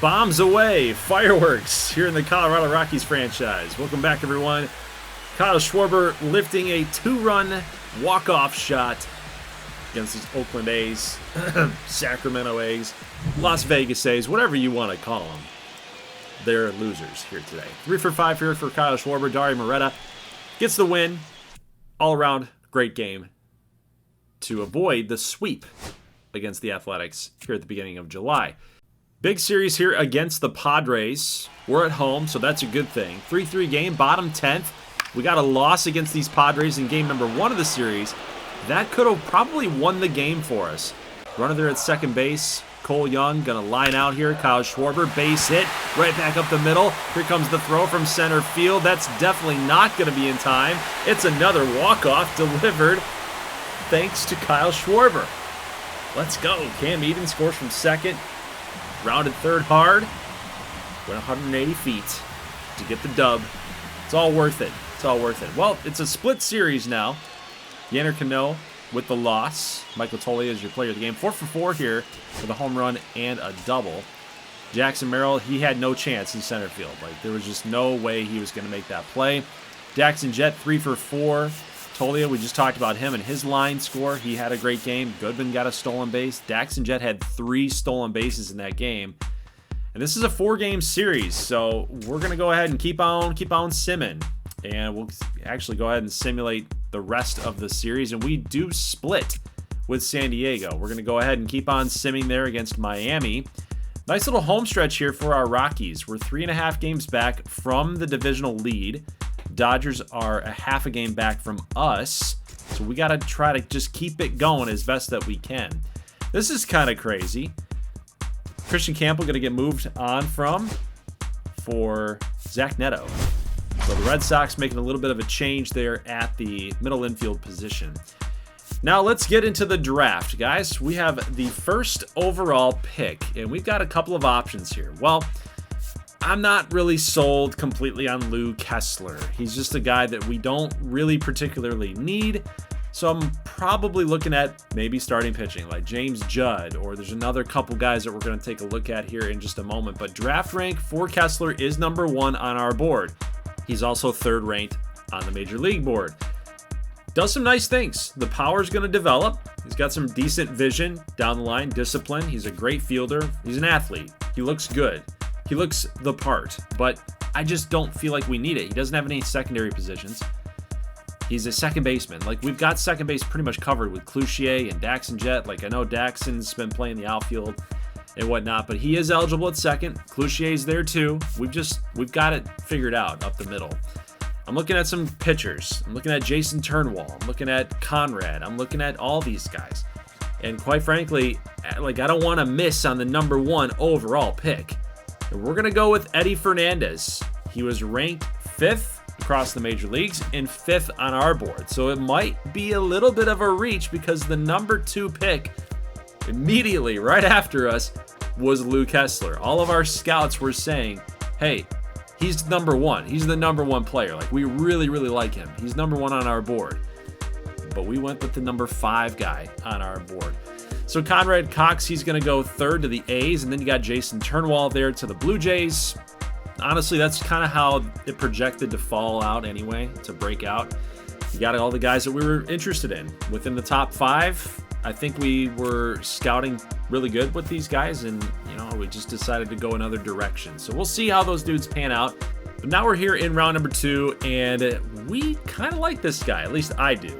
bombs away, fireworks here in the Colorado Rockies franchise. Welcome back, everyone. Kyle Schwarber lifting a 2-run walk-off shot against these Oakland A's, Sacramento A's, Las Vegas A's, whatever you want to call them. They're losers here today. 3 for 5 here for Kyle Schwarber. Dauri Moreta gets the win. All around, great game to avoid the sweep against the Athletics here at the beginning of July. Big series here against the Padres. We're at home, so that's a good thing. 3-3 game, bottom 10th. We got a loss against these Padres in game number 1 of the series. That could have probably won the game for us. Runner there at second base. Cole Young gonna line out here. Kyle Schwarber, base hit, right back up the middle. Here comes the throw from center field. That's definitely not gonna be in time. It's another walk-off delivered thanks to Kyle Schwarber. Let's go. Cam Eden scores from second. Rounded third hard. Went 180 feet to get the dub. It's all worth it. It's all worth it. Well, it's a split series now. Yennier Cano with the loss. Michael Toglia is your player of the game. 4 for 4 here with a home run and a double. Jackson Merrill, he had no chance in center field. Like, there was just no way he was going to make that play. Jackson Jett, 3 for 4. Toglia, we just talked about him and his line score. He had a great game. Goodman got a stolen base. Jackson Jett had 3 stolen bases in that game. And this is a 4-game series, so we're going to go ahead and keep on simming. And we'll actually go ahead and simulate the rest of the series. And we do split with San Diego. We're going to go ahead and keep on simming there against Miami. Nice little home stretch here for our Rockies. We're 3.5 games back from the divisional lead. Dodgers are a half a game back from us. So we got to try to just keep it going as best that we can. This is kind of crazy. Christian Campbell going to get moved on for Zach Neto. So the Red Sox making a little bit of a change there at the middle infield position. Now let's get into the draft, guys. We have the first overall pick, and we've got a couple of options here. Well, I'm not really sold completely on Lou Kessler. He's just a guy that we don't really particularly need. So I'm probably looking at maybe starting pitching like James Judd, or there's another couple guys that we're going to take a look at here in just a moment. But draft rank for Kessler is number 1 on our board. He's also 3rd ranked on the Major League board. Does some nice things. The power's going to develop. He's got some decent vision down the line, discipline. He's a great fielder. He's an athlete. He looks good. He looks the part, but I just don't feel like we need it. He doesn't have any secondary positions. He's a second baseman. Like, we've got second base pretty much covered with Cloutier and Daxon Jett. Like, I know Daxon's been playing the outfield and whatnot, but he is eligible at second. Cloutier's there too. We've got it figured out up the middle. I'm looking at some pitchers. I'm looking at Jason Turnwall. I'm looking at Conrad. I'm looking at all these guys. And quite frankly, like, I don't want to miss on the number 1 overall pick. And we're going to go with Eddie Fernandez. He was ranked 5th across the major leagues and 5th on our board. So it might be a little bit of a reach because the number 2 pick immediately right after us was Lou Kessler. All of our scouts were saying, hey, he's number 1. He's the number 1 player. Like, we really, really like him. He's number 1 on our board. But we went with the number 5 guy on our board. So Conrad Cox, he's going to go 3rd to the A's, and then you got Jason Turnwall there to the Blue Jays. Honestly, that's kind of how it projected to fall out anyway, to break out. You got all the guys that we were interested in. Within the top 5, I think we were scouting really good with these guys, and we just decided to go another direction. So we'll see how those dudes pan out. But now we're here in round number 2, and we kind of like this guy. At least I do.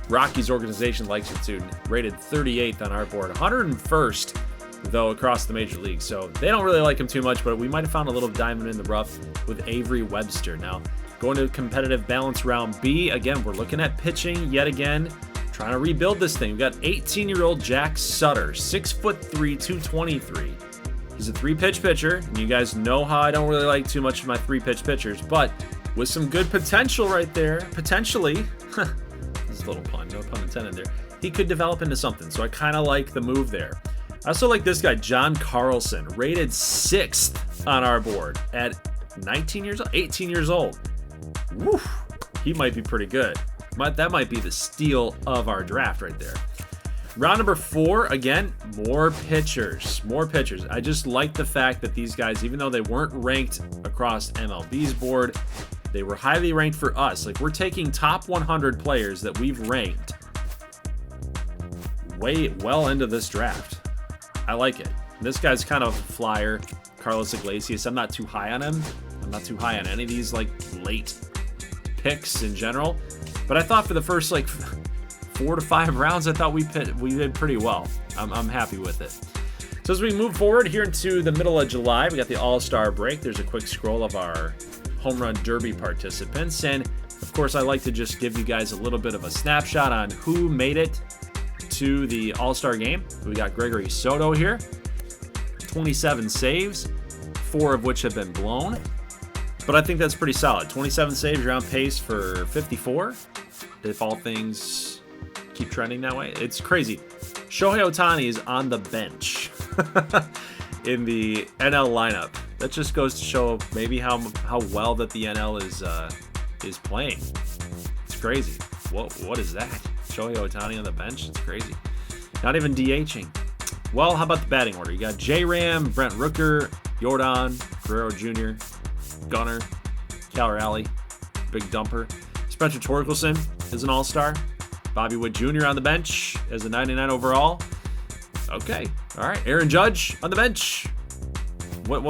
Rockies organization likes it too. Rated 38th on our board. 101st, though, across the major league. So they don't really like him too much, but we might have found a little diamond in the rough with Avery Webster. Now, going to competitive balance round B. Again, we're looking at pitching yet again. Trying to rebuild this thing. We've got 18-year-old Jack Sutter, 6'3", 223. He's a 3-pitch pitcher, and you guys know how I don't really like too much of my 3-pitch pitchers, but with some good potential right there, potentially, this is a little pun, no pun intended there, he could develop into something, so I kind of like the move there. I also like this guy, John Carlson, rated 6th on our board at 18 years old. Woof, he might be pretty good. That might be the steal of our draft right there. Round number 4, again, more pitchers. More pitchers. I just like the fact that these guys, even though they weren't ranked across MLB's board, they were highly ranked for us. Like, we're taking top 100 players that we've ranked way well into this draft. I like it. This guy's kind of a flyer, Carlos Iglesias. I'm not too high on him. I'm not too high on any of these, like, late picks in general. But I thought for the first, like, 4 to 5 rounds, I thought we did pretty well. I'm happy with it. So as we move forward here into the middle of July, we got the All-Star break. There's a quick scroll of our Home Run Derby participants. And, of course, I like to just give you guys a little bit of a snapshot on who made it to the All-Star game. We got Gregory Soto here. 27 saves, 4 of which have been blown. But I think that's pretty solid. 27 saves, you're on pace for 54. If all things keep trending that way. It's crazy. Shohei Ohtani is on the bench in the NL lineup. That just goes to show maybe how well that the NL is playing. It's crazy. What is that? Shohei Ohtani on the bench? It's crazy. Not even DHing. Well, how about the batting order? You got J-Ram, Brent Rooker, Yordan, Guerrero Jr., Gunnar, Cal Raleigh, Big Dumper. Spencer Torkelson is an all-star. Bobby Witt Jr. on the bench as a 99 overall. Okay, all right. Aaron Judge on the bench. What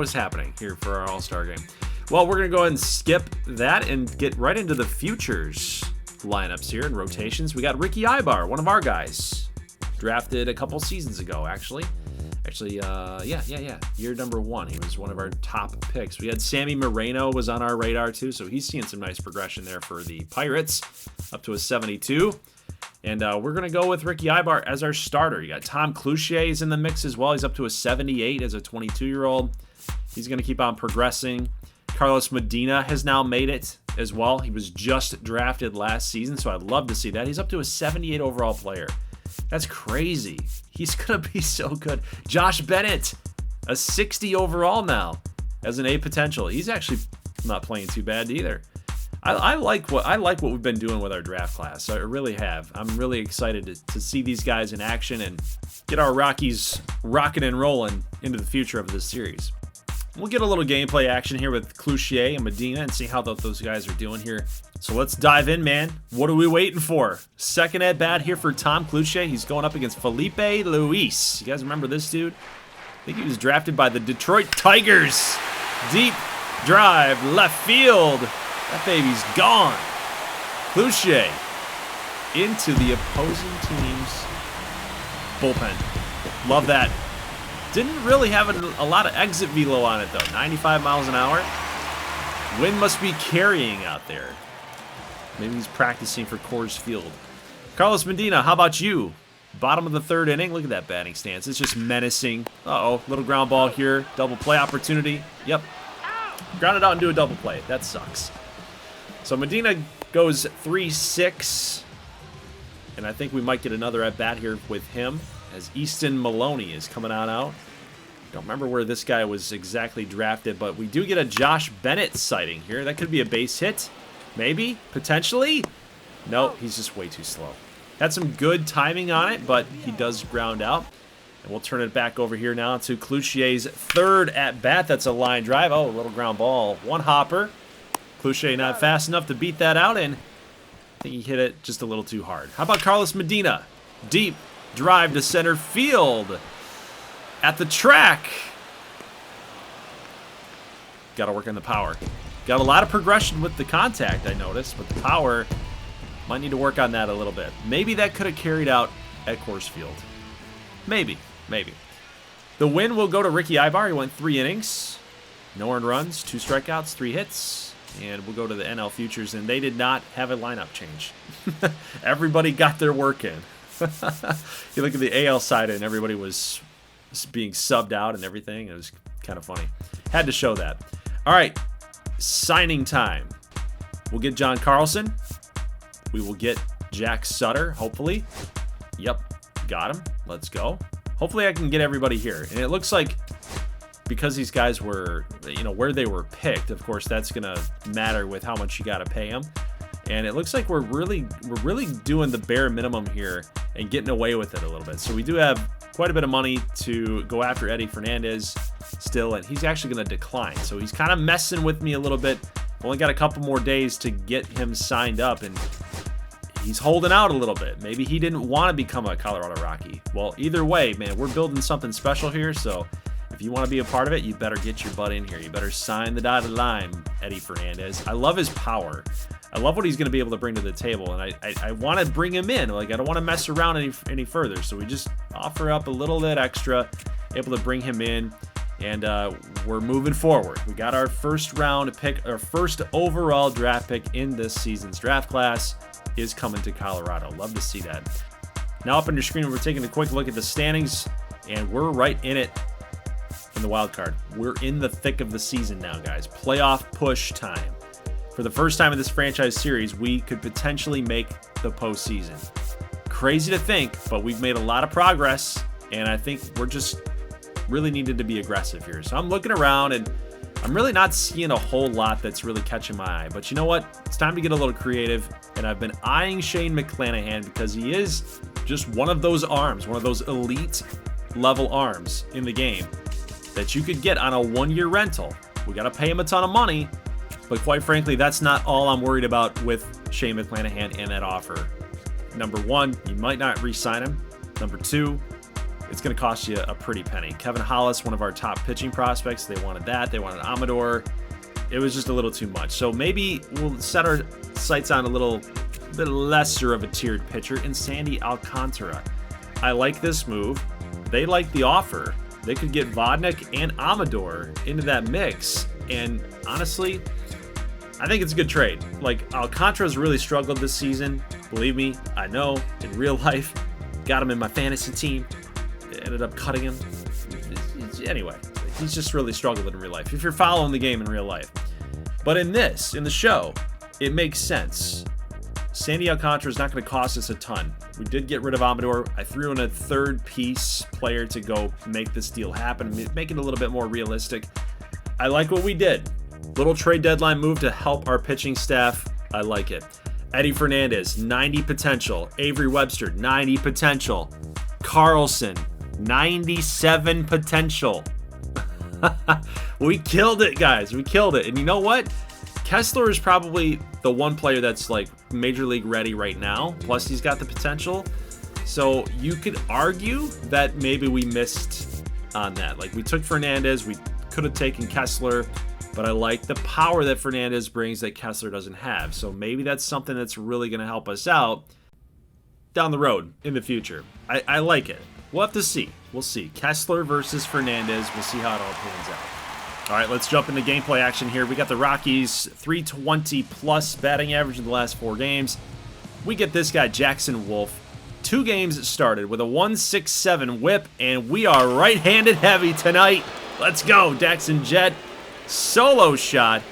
is happening here for our all-star game? Well, we're going to go ahead and skip that and get right into the futures lineups here and rotations. We got Ricky Ibar, one of our guys. Drafted a couple seasons ago, actually. Yeah. Year number 1. He was one of our top picks. We had Sammy Moreno was on our radar too, so he's seeing some nice progression there for the Pirates, up to a 72. And we're going to go with Ricky Ibar as our starter. You got Tom Cloutier is in the mix as well. He's up to a 78 as a 22-year-old. He's going to keep on progressing. Carlos Medina has now made it as well. He was just drafted last season, so I'd love to see that. He's up to a 78 overall player. That's crazy. He's going to be so good. Josh Bennett, a 60 overall now as an A potential. He's actually not playing too bad either. I like what we've been doing with our draft class. I really have. I'm really excited to see these guys in action and get our Rockies rocking and rolling into the future of this series. We'll get a little gameplay action here with Cloutier and Medina and see how those guys are doing here. So let's dive in, man. What are we waiting for? Second at bat here for Tom Cloutier. He's going up against Felipe Luis. You guys remember this dude? I think he was drafted by the Detroit Tigers. Deep drive, left field. That baby's gone. Cloutier into the opposing team's bullpen. Love that. Didn't really have a lot of exit velo on it, though. 95 miles an hour. Wind must be carrying out there. Maybe he's practicing for Coors Field. Carlos Medina, how about you? Bottom of the 3rd inning. Look at that batting stance. It's just menacing. Uh-oh, little ground ball here. Double play opportunity. Yep. Ground it out and do a double play. That sucks. So Medina goes 3-6. And I think we might get another at-bat here with him, as Easton Maloney is coming on out. Don't remember where this guy was exactly drafted, but we do get a Josh Bennett sighting here. That could be a base hit. Maybe. Potentially. No, he's just way too slow. Had some good timing on it, but he does ground out. And we'll turn it back over here now to Cloutier's 3rd at-bat. That's a line drive. Oh, a little ground ball. One hopper. Cloutier not fast enough to beat that out, and I think he hit it just a little too hard. How about Carlos Medina? Deep drive to center field. At the track. Got to work on the power. Got a lot of progression with the contact, I noticed, but the power might need to work on that a little bit. Maybe that could have carried out at Coors Field. Maybe. The win will go to Ricky Ibar. He went 3 innings. No earned runs, 2 strikeouts, 3 hits. And we'll go to the NL Futures, and they did not have a lineup change. Everybody got their work in. You look at the AL side, and everybody was being subbed out and everything. It was kind of funny. Had to show that. All right, signing time. We'll get John Carlson. We will get Jack Sutter, hopefully. Yep, got him. Let's go. Hopefully I can get everybody here. And it looks like because these guys were, where they were picked, of course, that's going to matter with how much you got to pay them. And it looks like we're really doing the bare minimum here and getting away with it a little bit. So we do have quite a bit of money to go after Eddie Fernandez still, and he's actually going to decline. So he's kind of messing with me a little bit. Only got a couple more days to get him signed up, and he's holding out a little bit. Maybe he didn't want to become a Colorado Rocky. Well, either way, man, we're building something special here, so if you want to be a part of it, you better get your butt in here. You better sign the dotted line, Eddie Fernandez. I love his power. I love what he's going to be able to bring to the table, and I want to bring him in. Like, I don't want to mess around any further, so we just offer up a little bit extra, able to bring him in, and we're moving forward. We got our first round pick, our first overall draft pick in this season's draft class is coming to Colorado. Love to see that. Now up on your screen, we're taking a quick look at the standings, and we're right in it in the wild card. We're in the thick of the season now, guys. Playoff push time. For the first time in this franchise series, we could potentially make the postseason. Crazy to think, but we've made a lot of progress, and I think we're just really needed to be aggressive here. So I'm looking around, and I'm really not seeing a whole lot that's really catching my eye. But you know what? It's time to get a little creative, and I've been eyeing Shane McClanahan because he is just one of those arms, one of those elite level arms in the game that you could get on a one-year rental. We got to pay him a ton of money, but quite frankly, that's not all I'm worried about with Shane McClanahan and that offer. Number one, you might not re-sign him. Number two, it's going to cost you a pretty penny. Kevin Hollis, one of our top pitching prospects, they wanted that. They wanted Amador. It was just a little too much. So maybe we'll set our sights on a little bit lesser of a tiered pitcher in Sandy Alcantara. I like this move. They like the offer. They could get Vodnik and Amador into that mix. And honestly, I think it's a good trade. Like, Alcantara's really struggled this season. Believe me, I know. In real life, got him in my fantasy team. Ended up cutting him. Anyway, he's just really struggled in real life, if you're following the game in real life. But in the show, it makes sense. Sandy Alcantara is not going to cost us a ton. We did get rid of Amador. I threw in a third piece player to go make this deal happen, make it a little bit more realistic. I like what we did. Little trade deadline move to help our pitching staff. I like it. Eddie Fernandez, 90 potential. Avery Webster, 90 potential. Carlson, 97 potential. We killed it, guys. We killed it. And you know what? Kessler is probably the one player that's like major league ready right now. Plus, he's got the potential. So you could argue that maybe we missed on that. Like, we took Fernandez. We could have taken Kessler. But I like the power that Fernandez brings that Kessler doesn't have. So maybe that's something that's really going to help us out down the road in the future. I like it. We'll have to see. We'll see. Kessler versus Fernandez. We'll see how it all pans out. All right, let's jump into gameplay action here. We got the Rockies, 320 plus batting average in the last 4 games. We get this guy, Jackson Wolf. 2 games started with a 1.67 whip, and we are right-handed heavy tonight. Let's go, Daxon Jet. Solo shot.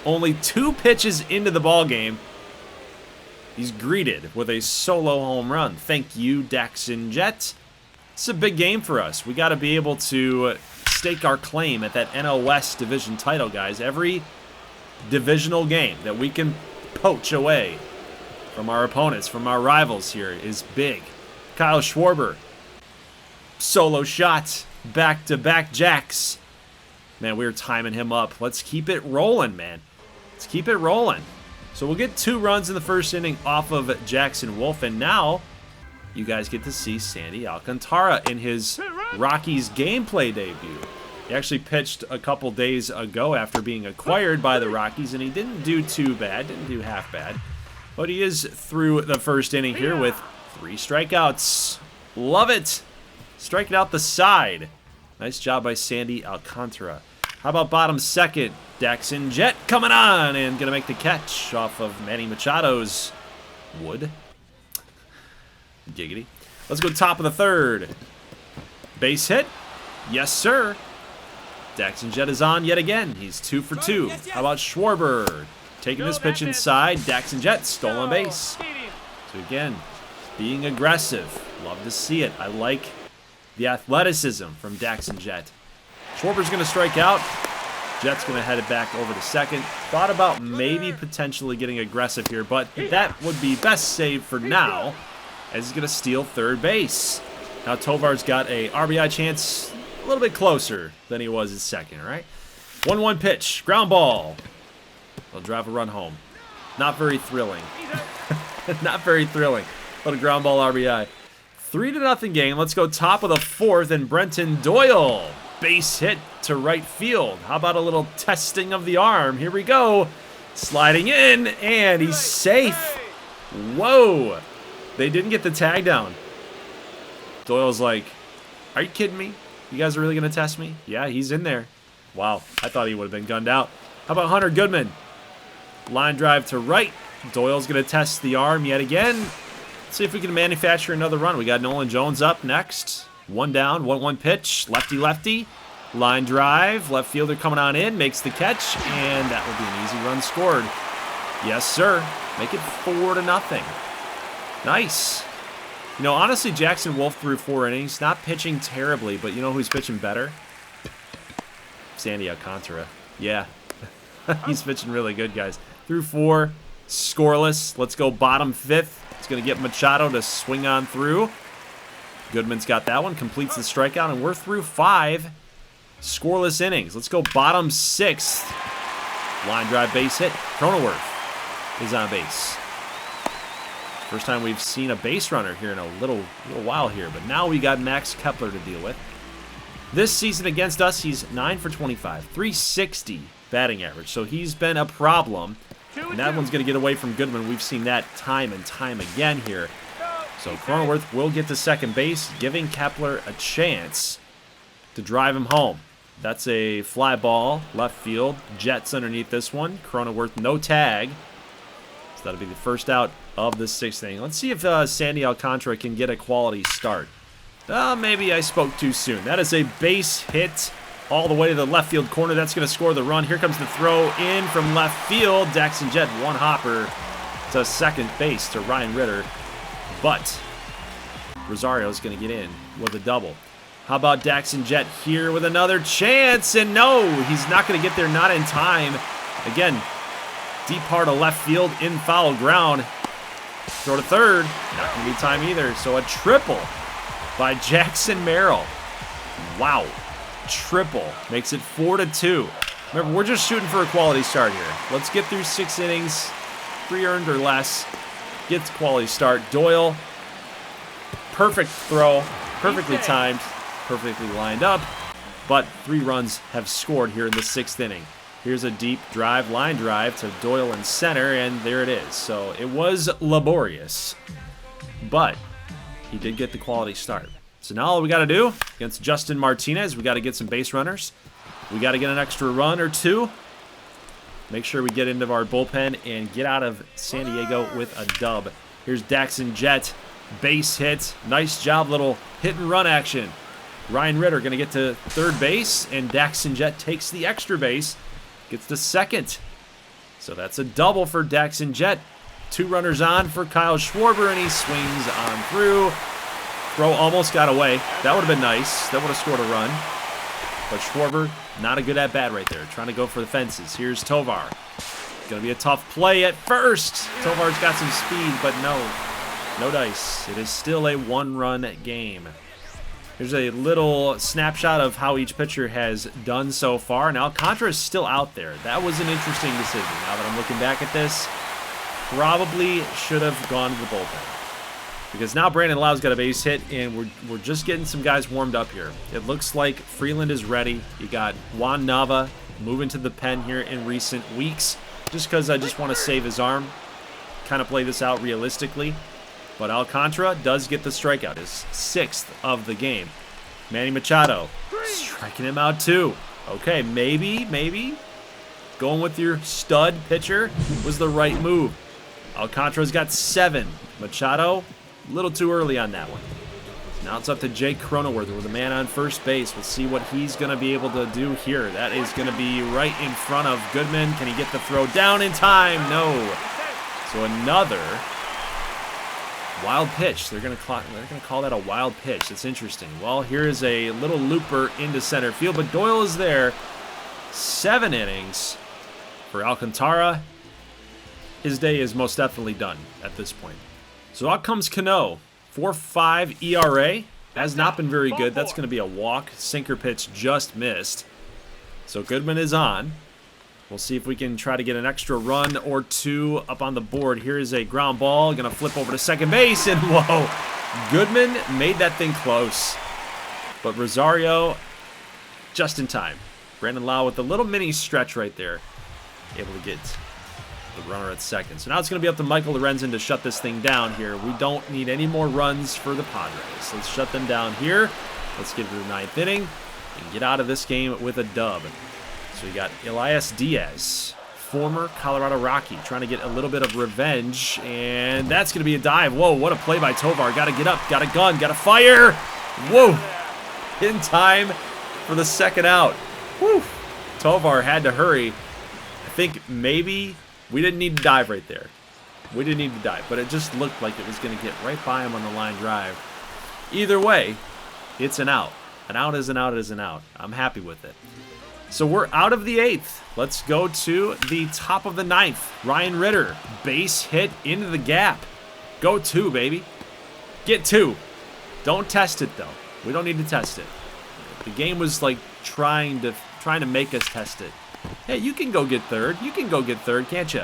Only 2 pitches into the ball game. He's greeted with a solo home run. Thank you, Daxon Jet. It's a big game for us. We got to be able to stake our claim at that NL West division title, guys. Every divisional game that we can poach away from our opponents, from our rivals here, is big. Kyle Schwarber, solo shot, back-to-back jacks. Man, we were timing him up. Let's keep it rolling, man. Let's keep it rolling. So we'll get 2 runs in the first inning off of Jackson Wolf, and now you guys get to see Sandy Alcantara in his Rockies gameplay debut. He actually pitched a couple days ago after being acquired by the Rockies, and he didn't do too bad, didn't do half bad. But he is through the first inning here with 3 strikeouts. Love it. Striking out the side. Nice job by Sandy Alcantara. How about bottom second? Daxon Jet coming on and going to make the catch off of Manny Machado's wood. Giggity. Let's go top of the third. Base hit. Yes, sir. Daxon Jet is on yet again. He's 2 for 2. How about Schwarber? Taking this pitch inside. Daxon Jet, stolen base. So again, being aggressive. Love to see it. I like the athleticism from Daxon Jet. Schwarber's going to strike out. Jet's going to head it back over to second. Thought about maybe potentially getting aggressive here, but that would be best saved for now, as he's going to steal third base. Now Tovar's got a RBI chance a little bit closer than he was at second, right? 1-1 pitch, ground ball. They'll drive a run home. Not very thrilling. Not very thrilling, but a ground ball RBI. 3-0 game. Let's go top of the fourth, and Brenton Doyle. Base hit to right field. How about a little testing of the arm? Here we go. Sliding in, and he's safe. Whoa. They didn't get the tag down. Doyle's like, are you kidding me? You guys are really going to test me? Yeah, he's in there. Wow, I thought he would have been gunned out. How about Hunter Goodman? Line drive to right. Doyle's going to test the arm yet again. Let's see if we can manufacture another run. We got Nolan Jones up next. 1 down, 1-1 pitch. Lefty-lefty. Line drive. Left fielder coming on in. Makes the catch. And that will be an easy run scored. Yes, sir. Make it 4-0. Nice. You know, honestly, Jackson Wolf threw 4 innings. Not pitching terribly, but you know who's pitching better? Sandy Alcantara. Yeah. He's pitching really good, guys. Through 4. Scoreless. Let's go bottom 5th. It's going to get Machado to swing on through. Goodman's got that one. Completes the strikeout, and we're through 5 scoreless innings. Let's go bottom 6th. Line drive base hit. Cronenworth is on base. First time we've seen a base runner here in a little while here, but now we got Max Kepler to deal with. This season against us, he's 9 for 25, 360 batting average, so he's been a problem. And that one's going to get away from Goodman. We've seen that time and time again here. So Cronenworth will get to second base, giving Kepler a chance to drive him home. That's a fly ball, left field. Jets underneath this one. Cronenworth, no tag. So that'll be the first out of the 6th inning. Let's see if Sandy Alcantara can get a quality start. Maybe I spoke too soon. That is a base hit all the way to the left field corner. That's going to score the run. Here comes the throw in from left field. Daxon Jett, one hopper to second base to Ryan Ritter. But Rosario's going to get in with a double. How about Daxon Jett here with another chance? And no, he's not going to get there, not in time. Again, deep part of left field, in foul ground. Throw to third, not going to be time either. So a triple by Jackson Merrill. Wow, triple. Makes it 4-2. Remember, we're just shooting for a quality start here. Let's get through 6 innings, 3 earned or less. Get the quality start. Doyle, perfect throw, perfectly timed, perfectly lined up. But 3 runs have scored here in the 6th inning. Here's a deep drive, line drive to Doyle in center, and there it is. So it was laborious, but he did get the quality start. So now all we got to do against Justin Martinez, we got to get some base runners. We got to get an extra run or 2. Make sure we get into our bullpen and get out of San Diego with a dub. Here's Daxon Jett, base hit. Nice job, little hit and run action. Ryan Ritter going to get to third base, and Daxon Jett takes the extra base. Gets to second. So that's a double for Daxon Jett. 2 runners on for Kyle Schwarber, and he swings on through. Throw almost got away. That would have been nice. That would have scored a run. But Schwarber, not a good at-bat right there. Trying to go for the fences. Here's Tovar. Going to be a tough play at first. Tovar's got some speed, but no dice. It is still a 1-run game. Here's a little snapshot of how each pitcher has done so far. And Alcantara is still out there. That was an interesting decision. Now that I'm looking back at this, probably should have gone to the bullpen. Because now Brandon Lau's got a base hit, and we're just getting some guys warmed up here. It looks like Freeland is ready. You got Juan Nava moving to the pen here in recent weeks, just because I just want to save his arm, kind of play this out realistically. But Alcantara does get the strikeout, his 6th of the game. Manny Machado striking him out too. Okay, maybe going with your stud pitcher was the right move. Alcantara's got 7. Machado, a little too early on that one. Now it's up to Jake Cronenworth with a man on first base. We'll see what he's going to be able to do here. That is going to be right in front of Goodman. Can he get the throw down in time? No. So another wild pitch. They're going to call that a wild pitch. That's interesting. Well, here is a little looper into center field, but Doyle is there. 7 innings for Alcantara. His day is most definitely done at this point. So out comes Cano. 4.5 ERA. Has not been very good. That's going to be a walk. Sinker pitch just missed. So Goodman is on. We'll see if we can try to get an extra run or two up on the board. Here is a ground ball. Going to flip over to second base. And whoa. Goodman made that thing close. But Rosario just in time. Brandon Lau with a little mini stretch right there. Able to get the runner at second. So now it's going to be up to Michael Lorenzen to shut this thing down here. We don't need any more runs for the Padres. Let's shut them down here. Let's get to the 9th inning and get out of this game with a dub. So we got Elias Diaz, former Colorado Rocky, trying to get a little bit of revenge. And that's going to be a dive. Whoa, what a play by Tovar. Got to get up, got a gun, got to fire. Whoa, in time for the second out. Whew. Tovar had to hurry. I think maybe we didn't need to dive right there. We didn't need to dive, but it just looked like it was going to get right by him on the line drive. Either way, it's an out. An out is an out is an out. I'm happy with it. So we're out of the 8th. Let's go to the top of the 9th. Ryan Ritter, base hit into the gap. Go 2, baby. Get 2. Don't test it, though. We don't need to test it. The game was like trying to make us test it. Hey, you can go get third. You can go get third, can't you?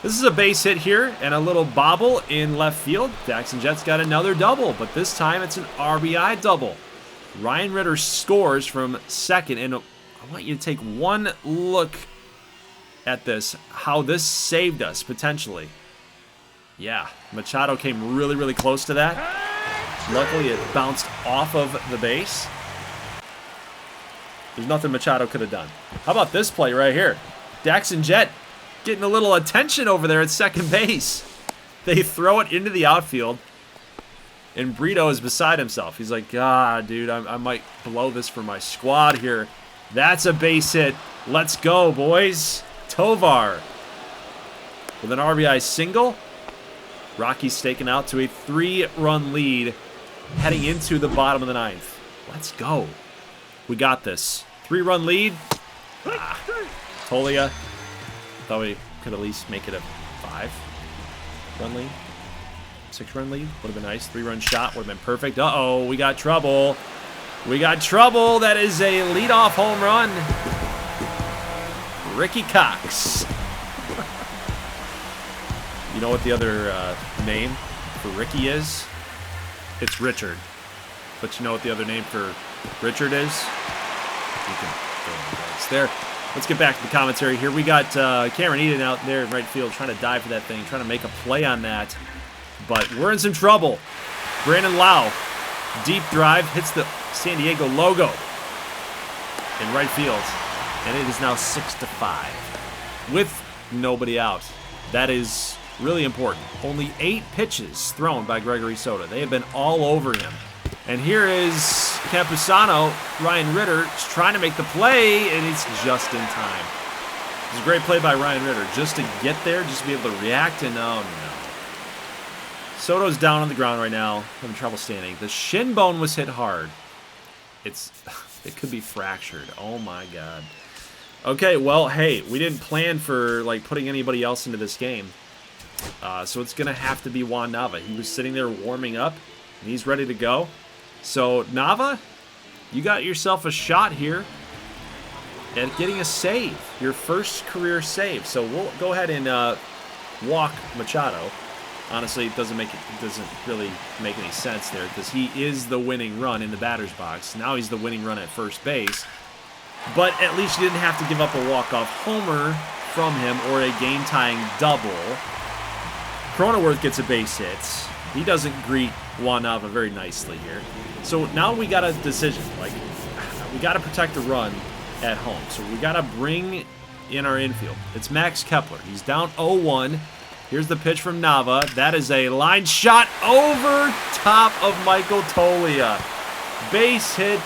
This is a base hit here and a little bobble in left field. Jackson Jett's got another double, but this time it's an RBI double. Ryan Ritter scores from second, and I want you to take one look at this, how this saved us potentially. Yeah, Machado came really, really close to that. Luckily, it bounced off of the base. There's nothing Machado could have done. How about this play right here? Jackson Jett getting a little attention over there at second base. They throw it into the outfield, and Brito is beside himself. He's like, God, dude, I might blow this for my squad here. That's a base hit. Let's go, boys. Tovar with an RBI single. Rockies staking out to a 3-run lead heading into the bottom of the 9th. Let's go. We got this. 3-run lead. Tolia. Thought we could at least make it a 5-run lead. 6-run lead. Would have been nice. 3-run shot would have been perfect. Uh-oh, we got trouble. We got trouble. That is a leadoff home run. Ricky Cox. You know what the other name for Ricky is? It's Richard. But you know what the other name for Richard is? You can it's there. Let's get back to the commentary here. We got Cameron Eden out there in right field trying to dive for that thing, trying to make a play on that. But we're in some trouble. Brandon Lau, deep drive, hits the San Diego logo in right field. And it is now 6-5 with nobody out. That is really important. Only 8 pitches thrown by Gregory Soto. They have been all over him. And here is Campusano, Ryan Ritter, trying to make the play, and it's just in time. It was a great play by Ryan Ritter, just to get there, just to be able to react, and oh no. Soto's down on the ground right now, having trouble standing. The shin bone was hit hard. It could be fractured. Oh my God. Okay, well, hey, we didn't plan for like putting anybody else into this game. So it's going to have to be Juan Nava. He was sitting there warming up, and he's ready to go. So, Nava, you got yourself a shot here at getting a save, your first career save. So we'll go ahead and walk Machado. Honestly, it doesn't really make any sense there because he is the winning run in the batter's box. Now he's the winning run at first base. But at least you didn't have to give up a walk-off homer from him or a game-tying double. Cronenworth gets a base hit. He doesn't greet Juan Nava very nicely here. So now we got a decision. Like, we got to protect the run at home. So we got to bring in our infield. It's Max Kepler. He's down 0-1. Here's the pitch from Nava. That is a line shot over top of Michael Tolia. Base hit.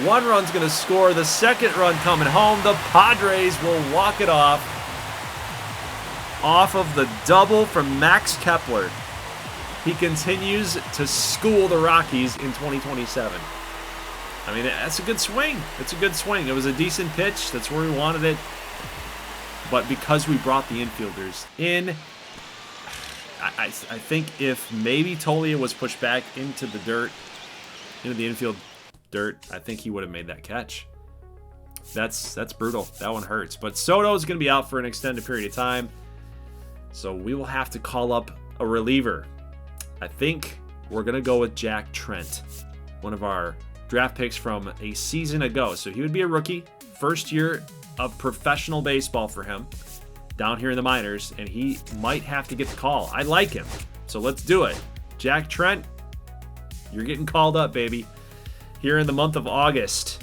1 run's going to score. The 2nd run coming home. The Padres will walk it off of the double from Max Kepler. He continues to school the Rockies in 2027. I mean, that's a good swing. It's a good swing. It was a decent pitch. That's where we wanted it. But because we brought the infielders in, I think if maybe Tolia was pushed back into the dirt, into the infield dirt, I think he would have made that catch. That's brutal. That one hurts. But Soto is going to be out for an extended period of time, so we will have to call up a reliever. I think we're going to go with Jack Trent, one of our draft picks from a season ago. So he would be a rookie, first year of professional baseball for him down here in the minors, and he might have to get the call. I like him, so let's do it. Jack Trent, you're getting called up, baby, here in the month of August.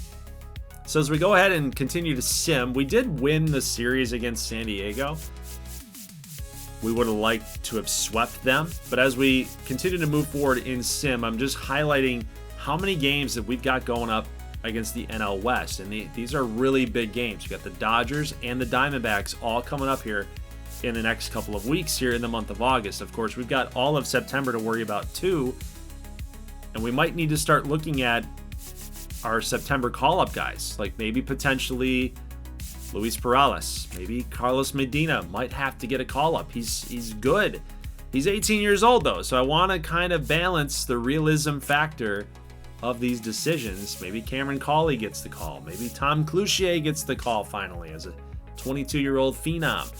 So as we go ahead and continue to sim, we did win the series against San Diego. We would have liked to have swept them, but as we continue to move forward in sim, I'm just highlighting how many games that we've got going up against the NL West, and these are really big games. You got the Dodgers and the Diamondbacks all coming up here in the next couple of weeks here in the month of August. Of course, we've got all of September to worry about too, and we might need to start looking at our September call-up guys, like maybe potentially Luis Perales, maybe Carlos Medina might have to get a call-up. He's good. He's 18 years old though, so I want to kind of balance the realism factor of these decisions. Maybe Cameron Cawley gets the call. Maybe Tom Cloutier gets the call finally as a 22-year-old phenom.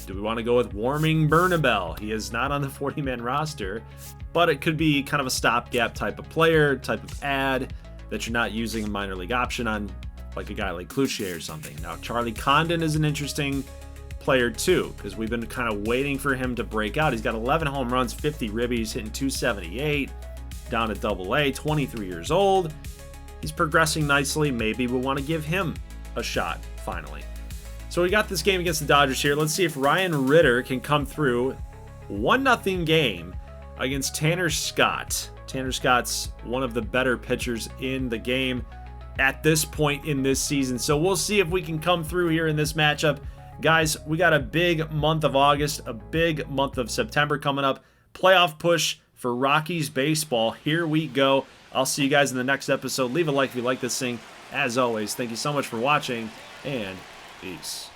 Do we want to go with Warming Bernabel? He is not on the 40-man roster, but it could be kind of a stopgap type of player, type of ad that you're not using a minor league option on, like a guy like Cloutier or something. Now, Charlie Condon is an interesting player too, because we've been kind of waiting for him to break out. He's got 11 home runs, 50 ribbies, hitting 278, down at AA, 23 years old. He's progressing nicely. Maybe we'll want to give him a shot finally. So we got this game against the Dodgers here. Let's see if Ryan Ritter can come through. 1-0 game against Tanner Scott. Tanner Scott's one of the better pitchers in the game at this point in this season. So we'll see if we can come through here in this matchup. Guys, we got a big month of August, a big month of September coming up. Playoff push for Rockies baseball. Here we go. I'll see you guys in the next episode. Leave a like if you like this thing. As always, thank you so much for watching, and peace.